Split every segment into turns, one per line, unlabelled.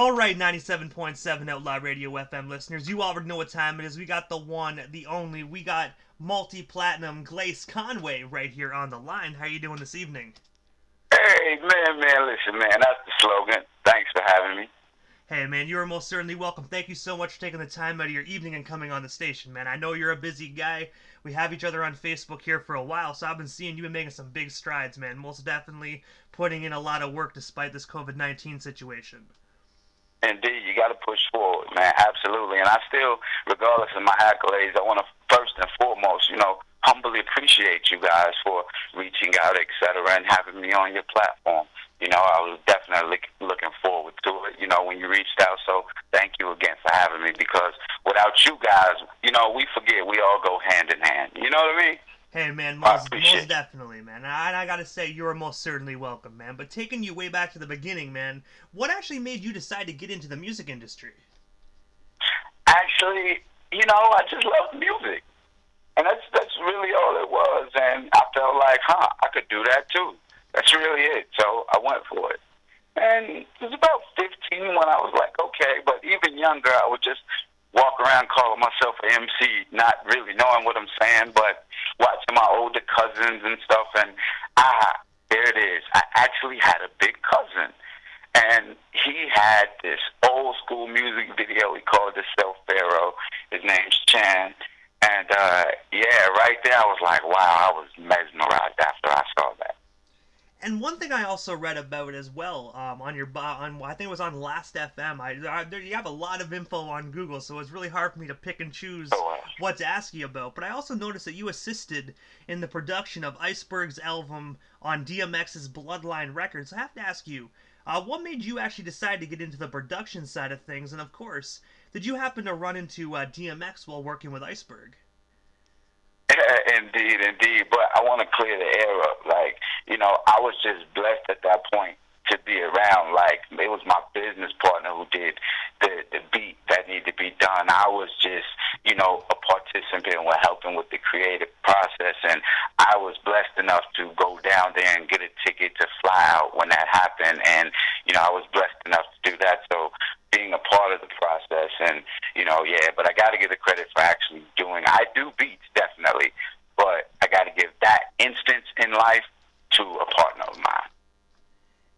All right, 97.7 Outlaw Radio FM listeners, you already know what time it is. We got the one, the only, we got multi-platinum Glace Conway right here on the line. How you doing this evening?
Hey, man, listen, man, that's the slogan. Thanks for having me.
Hey, man, you are most certainly welcome. Thank you so much for taking the time out of your evening and coming on the station, man. I know you're a busy guy. We have each other on Facebook here for a while, so I've been seeing you've been making some big strides, man. Most definitely putting in a lot of work despite this COVID-19 situation.
Indeed, you got to push forward, man, absolutely. And I still, regardless of my accolades, I want to first and foremost, humbly appreciate you guys for reaching out, et cetera, and having me on your platform. I was definitely looking forward to it, when you reached out. So thank you again for having me, because without you guys, we forget we all go hand in hand. You know what I mean?
Hey, man, most definitely, man. I gotta say, you're most certainly welcome, man. But taking you way back to the beginning, man, what actually made you decide to get into the music industry?
Actually, I just love music. And that's really all it was. And I felt like, I could do that too. That's really it. So I went for it. And it was about 15 when I was like, okay. But even younger, I would just walk around calling myself an MC, not really knowing what I'm saying, but watching my older cousins and stuff. And there it is. I actually had a big cousin. And he had this old school music video he called himself Pharaoh. His name's Chan. And, right there I was like, wow, I was mesmerized after I saw that.
And one thing I also read about as well, on your I think it was on Last FM. You have a lot of info on Google, so it's really hard for me to pick and choose what to ask you about. But I also noticed that you assisted in the production of Iceberg's album on DMX's Bloodline Records. So I have to ask you, what made you actually decide to get into the production side of things? And of course, did you happen to run into DMX while working with Iceberg?
Indeed. But I want to clear the air up. I was just blessed at that point to be around. It was my business partner who did the beat that needed to be done. I was just, a participant with helping with the creative process. And I was blessed enough to go down there and get a ticket to fly out when that happened. And, I was blessed enough to do that. So being a part of the process and, but I got to give the credit for actually I do beats, definitely, but I got to give that instance in life to a partner of mine.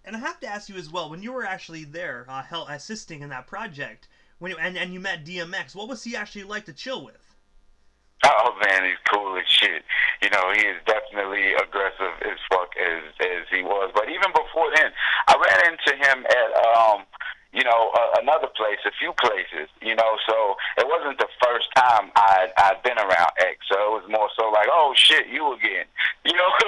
And I have to ask you as well, when you were actually there, assisting in that project, and you met DMX, what was he actually like to chill with?
Oh man, he's cool as shit. He is definitely aggressive as fuck as he was. But even before then, I ran into him at another place, a few places, so it wasn't the first time I'd been around X, so it was more so like, oh shit, you again. You know what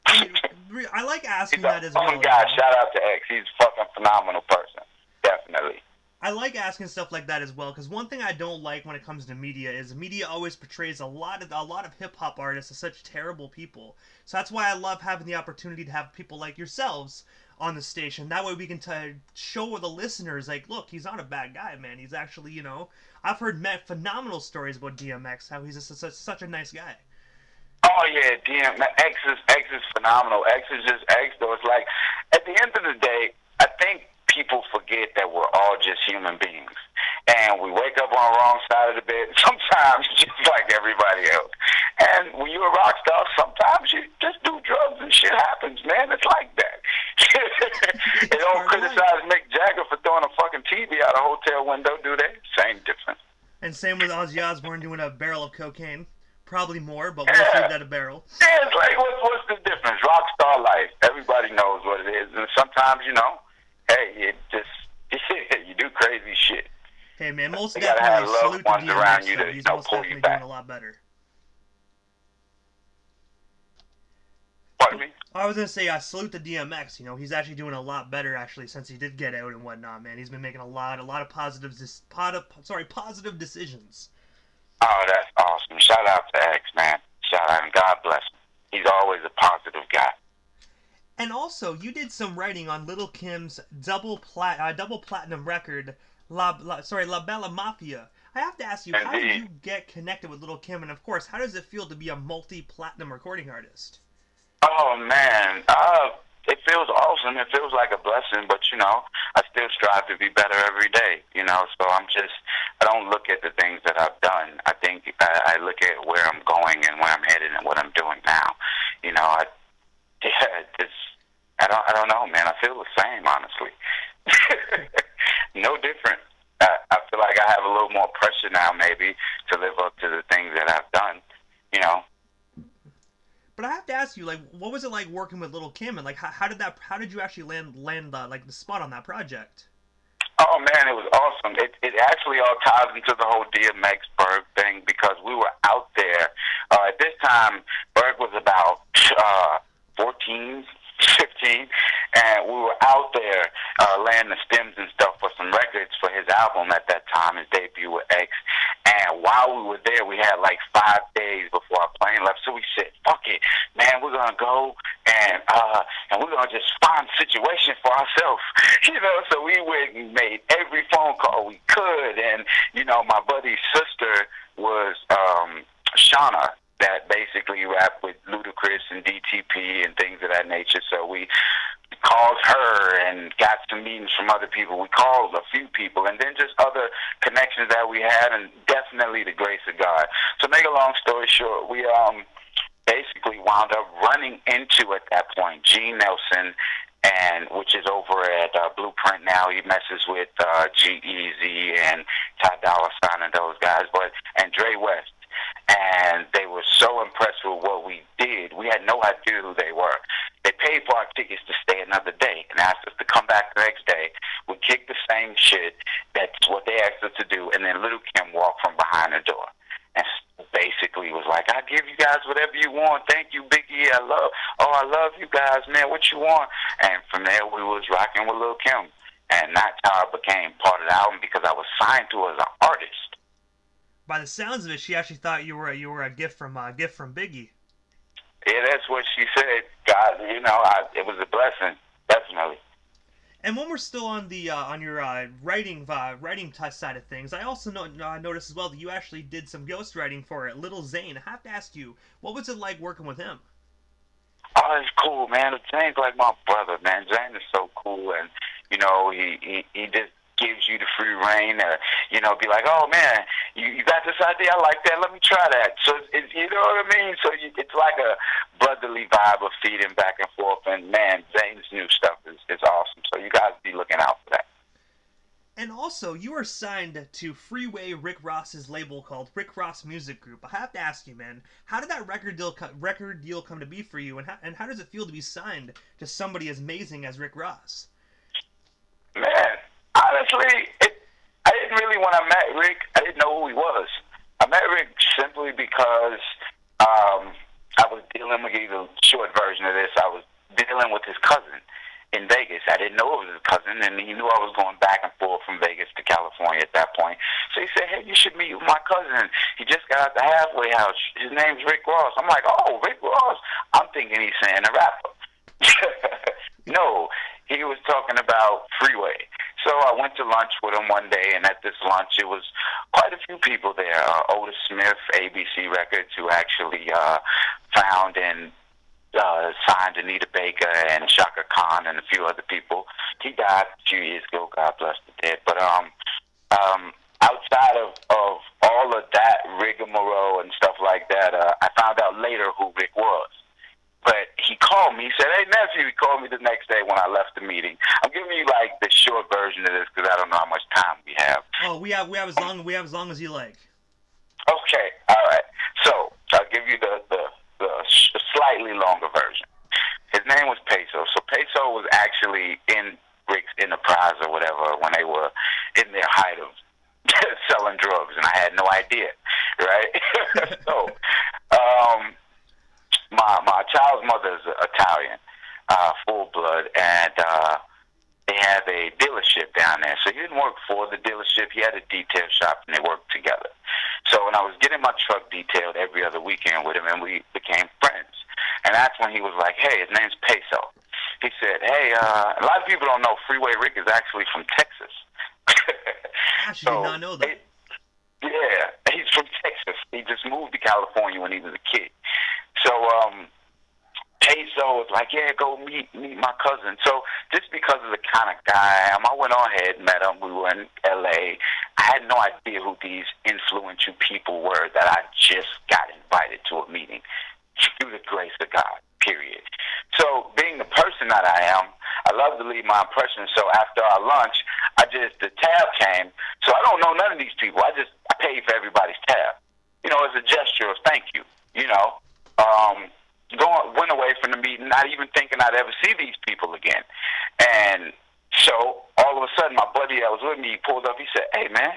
I mean? I like asking that as well.
Oh my God, shout out to X. He's a fucking phenomenal person. Definitely.
I like asking stuff like that as well, because one thing I don't like when it comes to media is media always portrays a lot of hip hop artists as such terrible people. So that's why I love having the opportunity to have people like yourselves on the station. That way we can show the listeners, like, look, he's not a bad guy, man. He's actually, I've heard phenomenal stories about DMX, how he's such a nice guy.
Oh yeah, X is phenomenal. X is just X, though. It's like, at the end of the day, I think people forget that we're all just human beings. And we wake up on the wrong side of the bed, sometimes just like everybody else. And when you're a rock star, sometimes you just do drugs and shit happens, man. It's like that. They don't criticize Mick Jagger for throwing a fucking TV out a hotel window, do they? Same difference.
And same with Ozzy Osbourne doing a barrel of cocaine. Probably more, but we'll leave that a barrel.
Yeah, it's like, what's the difference? Rock star life. Everybody knows what it is. And sometimes, hey, you do crazy shit.
Hey, man, most definitely salute to DMX, though. He's most definitely doing a lot better.
Pardon me?
I was going to say, I salute to DMX. He's actually doing a lot better, actually, since he did get out and whatnot, man. He's been making a lot of positive decisions.
Oh, that's awesome. Shout out to X, man. Shout out, and God bless him. He's always a positive guy.
And also, you did some writing on Lil Kim's double platinum record, La Bella Mafia. I have to ask you,
Indeed.
How did you get connected with Lil Kim? And of course, how does it feel to be a multi-platinum recording artist?
Oh man, it feels awesome. awesome. It feels like a blessing, but, you know, I still strive to be better every day, you know. So I don't look at the things that I've done. I think I look at where I'm going and where I'm headed and what I'm doing now. You know, I don't know, man. I feel the same, honestly. No different. I feel like I have a little more pressure now, maybe, to live up to the things that I've done, you know.
But I have to ask you, like, what was it like working with Lil Kim, and like, how did you actually land like the spot on that project?
Oh man, it was awesome. It actually all ties into the whole DMX Berg thing because we were out there. At this time, Berg was about 14, 15, and we were out there laying the stems and stuff for some records for his album at that time, his debut with X. And while we were there, we had like 5 days before our plane left. So we said, "Fuck it, man, we're gonna go and we're gonna just find a situation for ourselves." You know, so we went and made every phone call we could. And you know, my buddy's sister was Shauna, that basically rapped with Ludacris and DTP and things of that nature. So we called her and got some meetings from other people. We called a few people, and then just other connections that we had, and definitely the grace of God. So make a long story short, we basically wound up running into, at that point, Gene Nelson, and which is over at Blueprint now. He messes with G-Eazy and Ty Dolla $ign and those guys, and Dre West. And they were so impressed with what we did. We had no idea who they were. They paid for our tickets to stay another day and asked us to come back the next day. We kicked the same shit. That's what they asked us to do. And then Lil Kim walked from behind the door and basically was like, "I'll give you guys whatever you want. Thank you, Biggie. I love you guys, man. What you want?" And from there, we was rocking with Lil Kim. And that's how I became part of the album, because I was signed to as an artist.
By the sounds of it, she actually thought you were a gift from Biggie.
Yeah, that's what she said. God, you know, it was a blessing, definitely.
And when we're still on the on your writing side of things, I also noticed as well that you actually did some ghostwriting for it, Little Zane. I have to ask you, what was it like working with him?
Oh, it's cool, man. Zane's like my brother, man. Zane is so cool, and you know, he just gives you the free reign, you know, be like, "Oh man, you got this idea, I like that, let me try that." So it's, you know what I mean? So it's like a brotherly vibe of feeding back and forth, and man, Zane's new stuff is awesome. So you guys be looking out for that.
And also, you are signed to Freeway, Rick Ross's label called Rick Ross Music Group. I have to ask you, man, how did that record deal come to be for you, and how does it feel to be signed to somebody as amazing as Rick Ross?
Man, honestly, I didn't really, when I met Rick, I didn't know who he was. I met Rick simply because I was dealing, I'm going to give you the short version of this, I was dealing with his cousin in Vegas. I didn't know it was his cousin, and he knew I was going back and forth from Vegas to California at that point. So he said, "Hey, you should meet with my cousin. He just got out the halfway house. His name's Rick Ross." I'm like, "Oh, Rick Ross." I'm thinking he's saying a rapper. No, he was talking about Freeway. So I went to lunch with him one day, and at this lunch, it was quite a few people there. Otis Smith, ABC Records, who actually found and signed Anita Baker and Shaka Khan and a few other people. He died a few years ago, God bless the dead. But outside of all of that rigmarole and stuff like that, I found out later who Rick was. But he called me. He said, "Hey, nephew." He called me the next day when I left the meeting. I'm giving you like the short version of this because I don't know how much time we have.
Oh, we have as long as you like.
Okay, all right. So I'll give you the slightly longer version. His name was Peso. So Peso was actually in Rick's Enterprise or whatever when they were in their height of selling drugs, and I had no idea, right? So, my child's mother is Italian, full blood, and they have a dealership down there. So he didn't work for the dealership. He had a detail shop, and they worked together. So when I was getting my truck detailed every other weekend with him, and we became friends. And that's when he was like, "Hey, his name's Peso." He said, "Hey, a lot of people don't know Freeway Rick is actually from Texas."
I actually did not know that.
Yeah, he's from Texas. He just moved to California when he was a kid. So so it's like, yeah, go meet my cousin. So just because of the kind of guy I am, I went on ahead and met him. We were in L.A. I had no idea who these influential people were that I just got invited to a meeting through the grace of God, period. So being the person that I am, I love to leave my impression. So after our lunch, the tab came. So I don't know none of these people. I paid for everybody's tab, as a gesture of thank you, went away from the meeting, not even thinking I'd ever see these people again. And so all of a sudden, my buddy that was with me, he pulled up. He said, "Hey, man,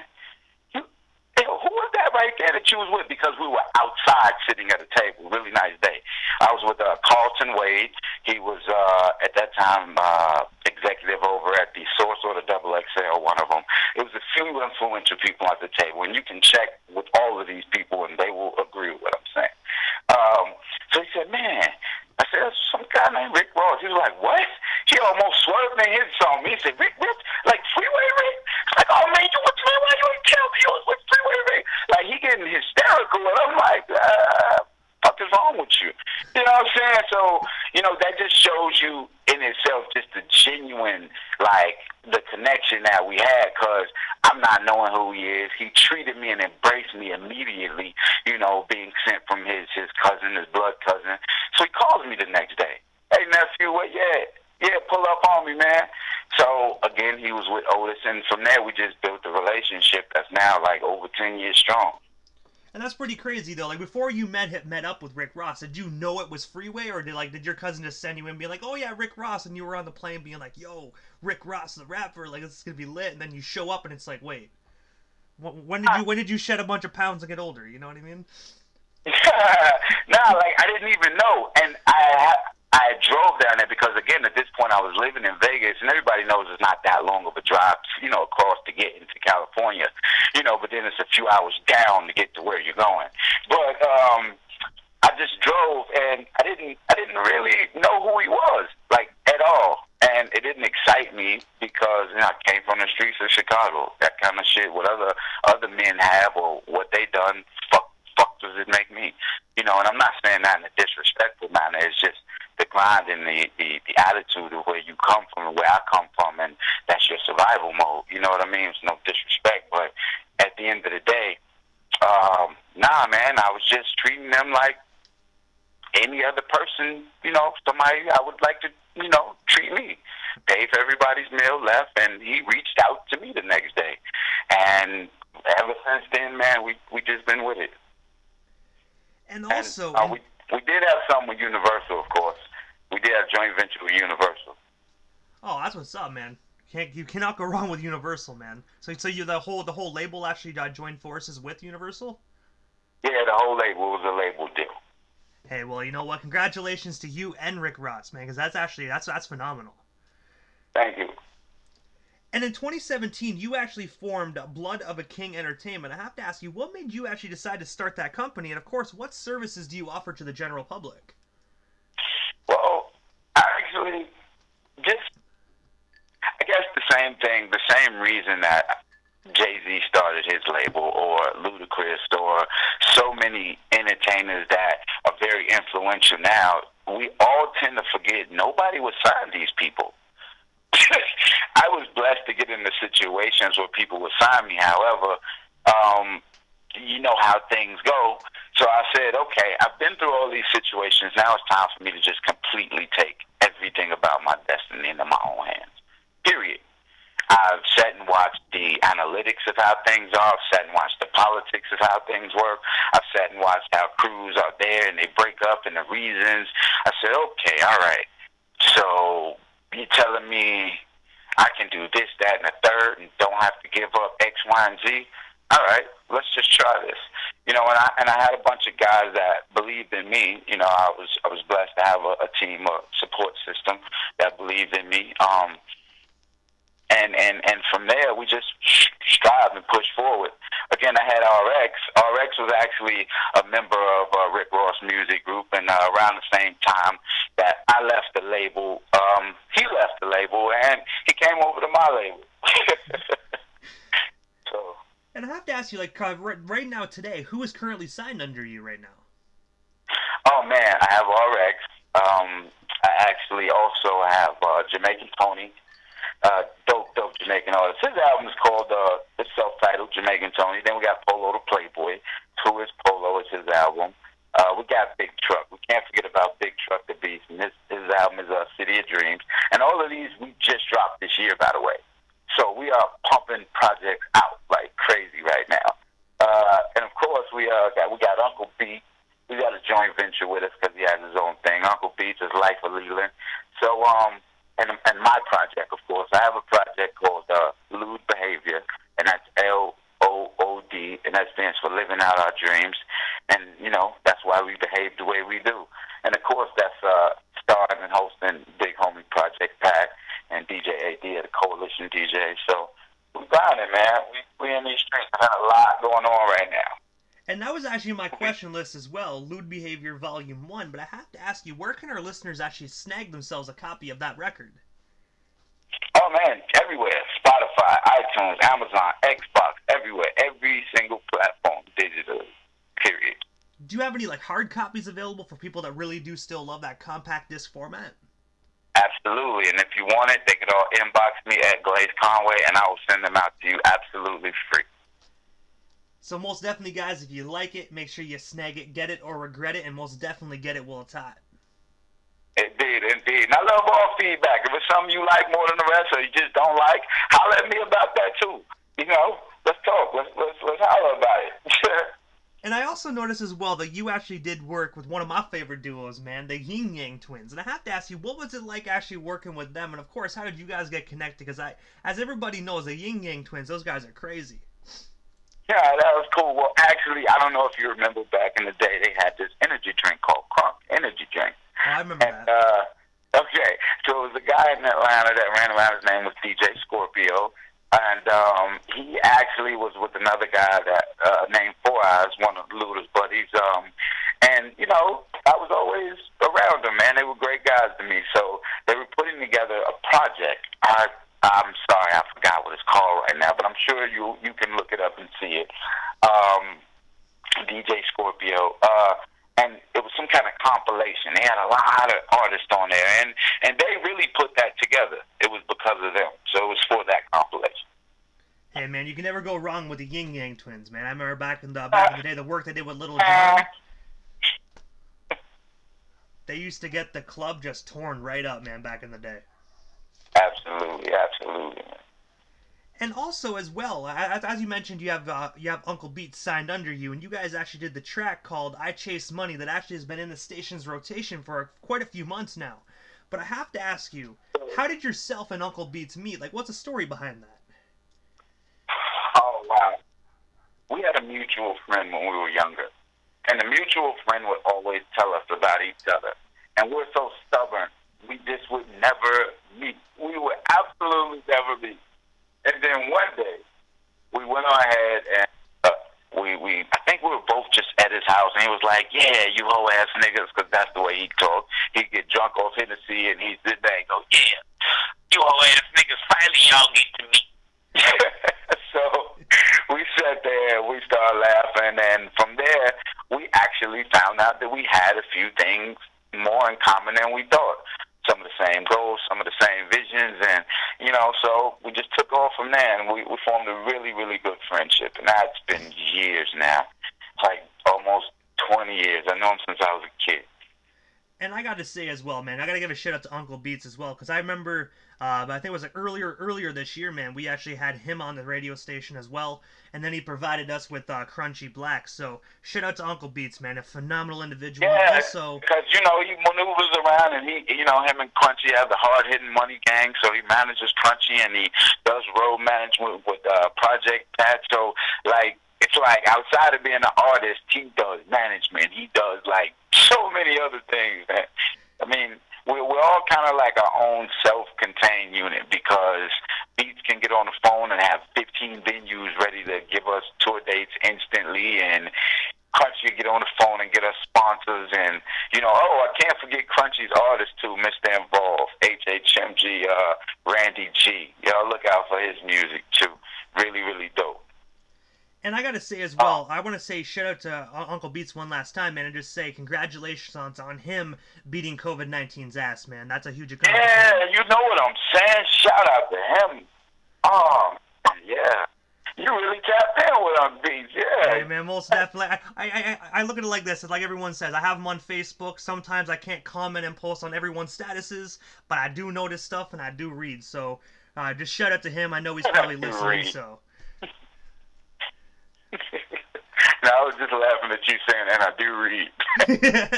who was that right there that you was with?" Because we were outside sitting at a table. Really nice day. I was with Carlton Wade. He was, at that time, executive over at the Source or the Double XL, one of them. It was a few influential people at the table. And you can check with all of these people, and they will agree with what I'm saying. So he said, "Man," I said, "That's some guy named Rick Ross." He was like, "What?" He almost swerved and hit on me. He said, "Rick, like Freeway Rick?" It's like, "Oh, man, you was man, why you ain't tell me you was with Freeway Rick?" Like, he getting hysterical, and I'm like, fuck is wrong with you? You know what I'm saying? So, that just shows you in itself just the genuine, like, the connection that we had, because I'm not knowing who he is. He treated me and embraced me immediately, being sent from his cousin, his blood cousin. So he calls me the next day. "Hey, nephew, what? Yeah, pull up on me, man." So, again, he was with Otis, and from there we just built a relationship that's now, like, over 10 years strong.
And that's pretty crazy, though. Like, before you met up with Rick Ross, did you know it was Freeway, or did your cousin just send you in and be like, "Oh yeah, Rick Ross," and you were on the plane being like, "Yo, Rick Ross, the rapper, like, this is gonna be lit," and then you show up and it's like, wait, when did you shed a bunch of pounds and get older? You know what I mean?
Nah, like, I didn't even know, and I drove down there because, again, at this point I was living in Vegas, and everybody knows it's not that long of a drive, across to get into California, but then it's a few hours down to get to where you're going. But I just drove, and I didn't really know who he was, like, at all. And it didn't excite me because I came from the streets of Chicago. That kind of shit, what other men have or what they done, fuck does it make me? And I'm not saying that in a disrespectful manner. It's just the grind and the attitude of where you come from and where I come from, and that's your survival mode. You know what I mean? It's no disrespect, but at the end of the day, nah, man, I was just treating them like any other person, somebody I would like to, treat me. Paid for everybody's meal, left, and he reached out to me the next day. And ever since then, man, we just been with it.
And also...
we did have something with Universal, of course. We did have a joint venture with Universal.
Oh, that's what's up, man. You cannot go wrong with Universal, man. So you the whole label actually joined forces with Universal?
Yeah, the whole label was a label deal.
Hey, well, you know what? Congratulations to you and Rick Ross, man, because that's phenomenal.
Thank you.
And in 2017, you actually formed Blood of a King Entertainment. I have to ask you, what made you actually decide to start that company? And, of course, what services do you offer to the general public?
Well, actually, I guess the same thing, the same reason that Jay-Z started his label, or Ludacris, or so many entertainers that are very influential now. We all tend to forget nobody would sign these people. I was blessed to get into situations where people would sign me. However, you know how things go. So I said, okay, I've been through all these situations. Now it's time for me to just completely take everything about my destiny into my own hands. Period. I've sat and watched the analytics of how things are. I've sat and watched the politics of how things work. I've sat and watched how crews are there and they break up and the reasons. I said, okay, all right. So you're telling me I can do this, that, and the third and don't have to give up X, Y, and Z? All right, let's just try this. And I had a bunch of guys that believed in me. I was blessed to have a team, a support system that believed in me. And from there, we just strived and pushed forward. Again, I had RX. RX was actually a member of Rick Ross Music Group, and around the same time that I left the label, he left the label, and he came over to my label. So.
And I have to ask you, like, right now, today, who is currently signed under you right now?
Oh, man, I have RX. I actually also have Jamaican Tony, dope Jamaican artist. His album is called it's self-titled Jamaican Tony. Then we got Polo the Playboy. Who is Polo? Is his album. We got Big Truck. We can't forget about Big Truck the Beast. And his album is City of Dreams. And all of these we just dropped this year, by the way. So we are pumping projects out like crazy right now. And of course we got Uncle Beat. We got a joint venture with us because he has his own thing. Uncle Beats is Life of Leland. So and my project, of course, I have a project called Lewd Behavior, and that's LOOD, and that stands for Living Out Our Dreams. And that's why we behave the way we do. And of course, that's starring and hosting Big Homie Project Pack and DJ AD at the Coalition DJ. So we got it, man. We in these streets. Got a lot going on right now.
And that was actually my question list as well, Lewd Behavior Volume 1. But I have to ask you, where can our listeners actually snag themselves a copy of that record?
Oh, man, everywhere. Spotify, iTunes, Amazon, Xbox, everywhere. Every single platform, digital, period.
Do you have any hard copies available for people that really do still love that compact disc format?
Absolutely. And if you want it, they could all inbox me at Glace Conway, and I will send them out to you absolutely free.
So most definitely, guys, if you like it, make sure you snag it, get it, or regret it, and most definitely get it while it's hot.
Indeed. And I love all feedback. If it's something you like more than the rest or you just don't like, holler at me about that too. Let's talk. Let's holler about it.
And I also noticed as well that you actually did work with one of my favorite duos, man, the Ying twins. And I have to ask you, what was it like actually working with them? And of course, how did you guys get connected? Because as everybody knows, the Ying twins, those guys are crazy.
Yeah, that was cool. Well, actually, I don't know if you remember back in the day, they had this energy drink called Crunk Energy Drink.
Oh, I remember that.
Okay, so it was a guy in Atlanta that ran around. His name was DJ Scorpio, and he actually was with another guy that named Four Eyes, one of Luda's buddies. And I was always around them, man. They were great guys to me. So they were putting together a project. I'm sorry, I forgot what it's called right now, but I'm sure you can look it up and see it. DJ Scorpio, and it was some kind of compilation. They had a lot of artists on there, and they really put that together. It was because of them, so it was for that compilation.
Hey man, you can never go wrong with the Ying twins, man. I remember back in the day, the work they did with Little John. They used to get the club just torn right up, man, back in the day.
Absolutely.
And also, as well, as you mentioned, you have Uncle Beats signed under you, and you guys actually did the track called "I Chase Money" that actually has been in the station's rotation for quite a few months now. But I have to ask you, how did yourself and Uncle Beats meet? What's the story behind that?
Oh wow, we had a mutual friend when we were younger, and the mutual friend would always tell us about each other, and we're so stubborn. We just would never meet. We would absolutely never meet. And then one day, we went on ahead and I think we were both just at his house, and he was like, "Yeah, you hoe ass niggas," because that's the way he talked. He'd get drunk off Hennessy, and he'd sit there and go, "Yeah, you hoe ass niggas, finally y'all get to meet." So we sat there, and we started laughing, and from there, we actually found out that we had a few things more in common than we thought. Some of the same goals, some of the same visions, and so we just took off from there, and we formed a really, really good friendship, and that's been years now, like almost 20 years. I know him since I was a kid.
And I got to say as well, man, I got to give a shout out to Uncle Beats as well, because I remember, I think it was earlier this year, man, we actually had him on the radio station as well, and then he provided us with Crunchy Black. So shout out to Uncle Beats, man, a phenomenal individual.
Yeah,
also,
because he maneuvers around, and him and Crunchy have the hard hitting money gang. So he manages Crunchy, and he does road management with Project Pat. So it's outside of being an artist, he does management. He does so many other things. I mean, we're all kind of like our own self-contained unit, because Beats can get on the phone and have 15 venues ready to give us tour dates instantly, and Crunchy get on the phone and get us sponsors, and I can't forget Crunchy's artists too, Mr. Involved, HHMG, Randy G. Y'all look out for his music too. Really, really dope.
And I gotta say as well, I want to say shout out to Uncle Beats one last time, man, and just say congratulations on him beating COVID-19's ass, man. That's a huge accomplishment.
Yeah, you know what I'm saying? Shout out to him. Oh, yeah. You really tapped in with Uncle Beats, yeah.
Hey, man, most definitely. I look at it like this. It's like everyone says. I have him on Facebook. Sometimes I can't comment and post on everyone's statuses, but I do notice stuff and I do read. So just shout out to him. I know he's probably listening, so.
No, I was just laughing at you saying, and I do read.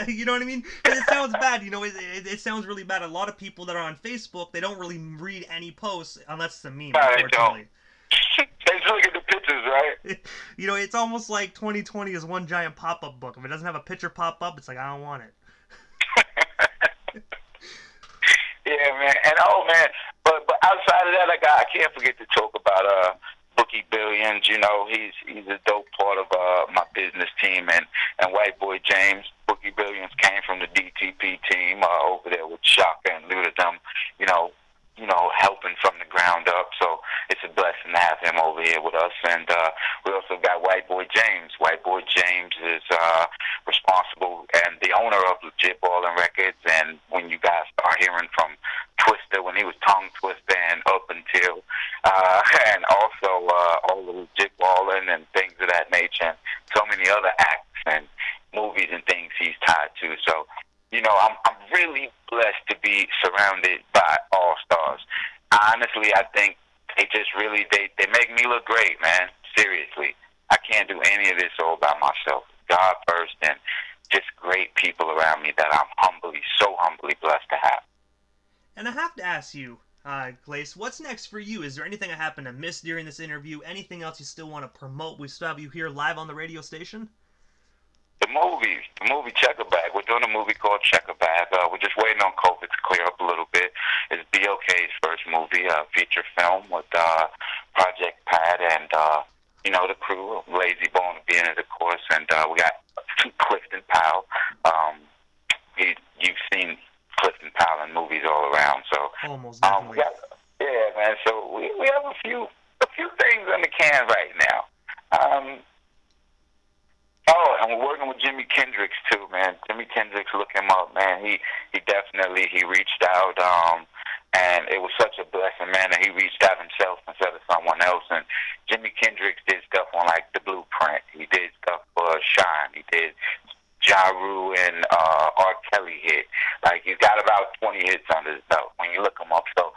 You know what I mean? It sounds bad. You know, it sounds really bad. A lot of people that are on Facebook, they don't really read any posts unless it's a meme, unfortunately.
They just look at the pictures, right?
You know, it's almost like 2020 is one giant pop-up book. If it doesn't have a picture pop up, it's like, I don't want it.
Yeah, man. And, but outside of that, I can't forget to talk about Bookie Billions. You know, he's a dope part of my business team. And White Boy James, Bookie Billions came from the DTP team over there with Shaka and Ludadum, you know, helping from the ground up. So it's a blessing to have him over here with us. And we also got White Boy James. White Boy James is responsible and the owner of Legit Ballin' Records. And when you guys start hearing from Twister, when he was Tongue Twister and up until, and also all the Legit Ballin' and things of that nature, and so many other acts and movies and things he's tied to. So, you know, I'm really blessed to be surrounded by all-stars. Honestly, I think they just really, they make me look great, man. Seriously. I can't do any of this all by myself. God first and just great people around me that I'm so humbly blessed to have.
And I have to ask you, Glace, what's next for you? Is there anything I happen to miss during this interview? Anything else you still want to promote? We still have you here live on the radio station?
The movie Checker Bag. We're doing a movie called Checker Bag. We're just waiting on COVID to clear up a little bit. It's B.O.K's first movie, feature film with Project Pat and, you know, the crew, Lazy Bone being it, of course. And we got Clifton Powell. You've seen Clifton Powell in movies all around. So,
almost definitely.
Yeah, man. So we have a few things in the can right now. And we're working with Jimi Kendrix too, man. Jimi Kendrix, look him up, man. He definitely reached out, and it was such a blessing, man, that he reached out himself instead of someone else. And Jimi Kendrix did stuff on like The Blueprint. He did stuff for Shine. He did Ja Rule and R. Kelly hit. Like, he's got about 20 hits under his belt when you look him up, so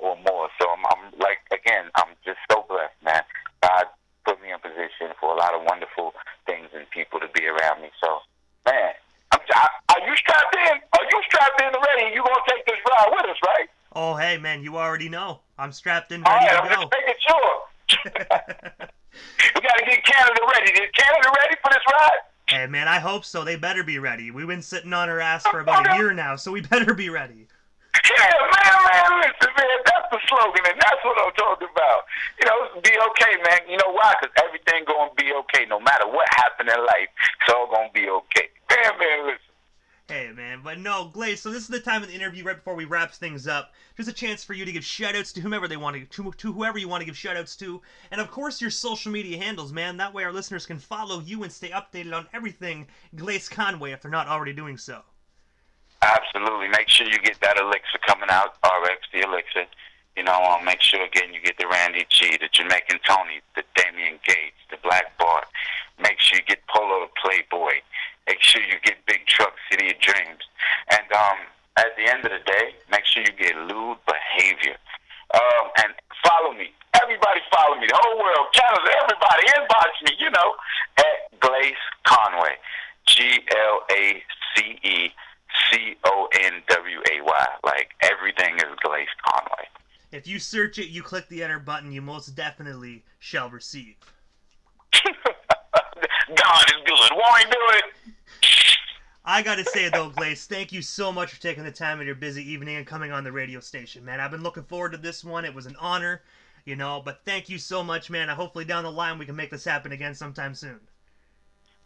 or more. So I'm like, again, I'm just so blessed, man. God put me in position for a lot of wonderful things and people to be around me. So, man, are you strapped in? Are you strapped in already? You gonna take this ride with us, right?
Oh, hey, man, you already know. I'm strapped in, ready to go.
I'm just making sure. We gotta get Canada ready. Is Canada ready for this ride?
Hey, man, I hope so. They better be ready. We've been sitting on our ass for about a year now, so we better be ready.
Yeah, man, listen, man, that's the slogan, and that's what I'm talking about. You know, it's B.O.K, man. You know why? Because everything going to be okay. No matter what happened in life, it's all going to be okay. Man, listen.
Hey, man, but no, Glace, so this is the time of the interview right before we wrap things up. Just a chance for you to give shout-outs to whomever they want to whoever you want to give shout-outs to. And, of course, your social media handles, man. That way our listeners can follow you and stay updated on everything Glace Conway if they're not already doing so.
Absolutely. Make sure you get that elixir coming out, RX, the elixir. You know, make sure, again, you get the Randy G, the Jamaican Tony, the Damian Gates, the Black Bart. Make sure you get Polo the Playboy. Make sure you get Big Truck, City of Dreams. And at the end of the day, make sure you get Lewd Behavior. And follow me. Everybody follow me. The whole world, Canada, everybody, inbox me, you know, at Glace Conway. GLACECONWAY. Like, everything is Glace Conway.
If you search it, you click the enter button, you most definitely shall receive.
God is good. Won't he do it?
I gotta say, though, Glace, thank you so much for taking the time of your busy evening and coming on the radio station, man. I've been looking forward to this one. It was an honor, you know, but thank you so much, man. Hopefully down the line we can make this happen again sometime soon.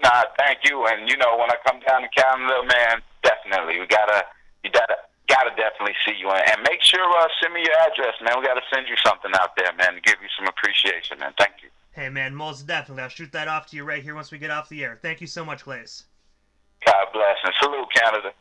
Nah, thank you. And, you know, when I come down to Canada, man, definitely. You gotta definitely see you. And make sure, send me your address, man. We gotta send you something out there, man, to give you some appreciation, man. Thank you.
Hey, man, most definitely. I'll shoot that off to you right here once we get off the air. Thank you so much, Glace.
God bless and salute Canada.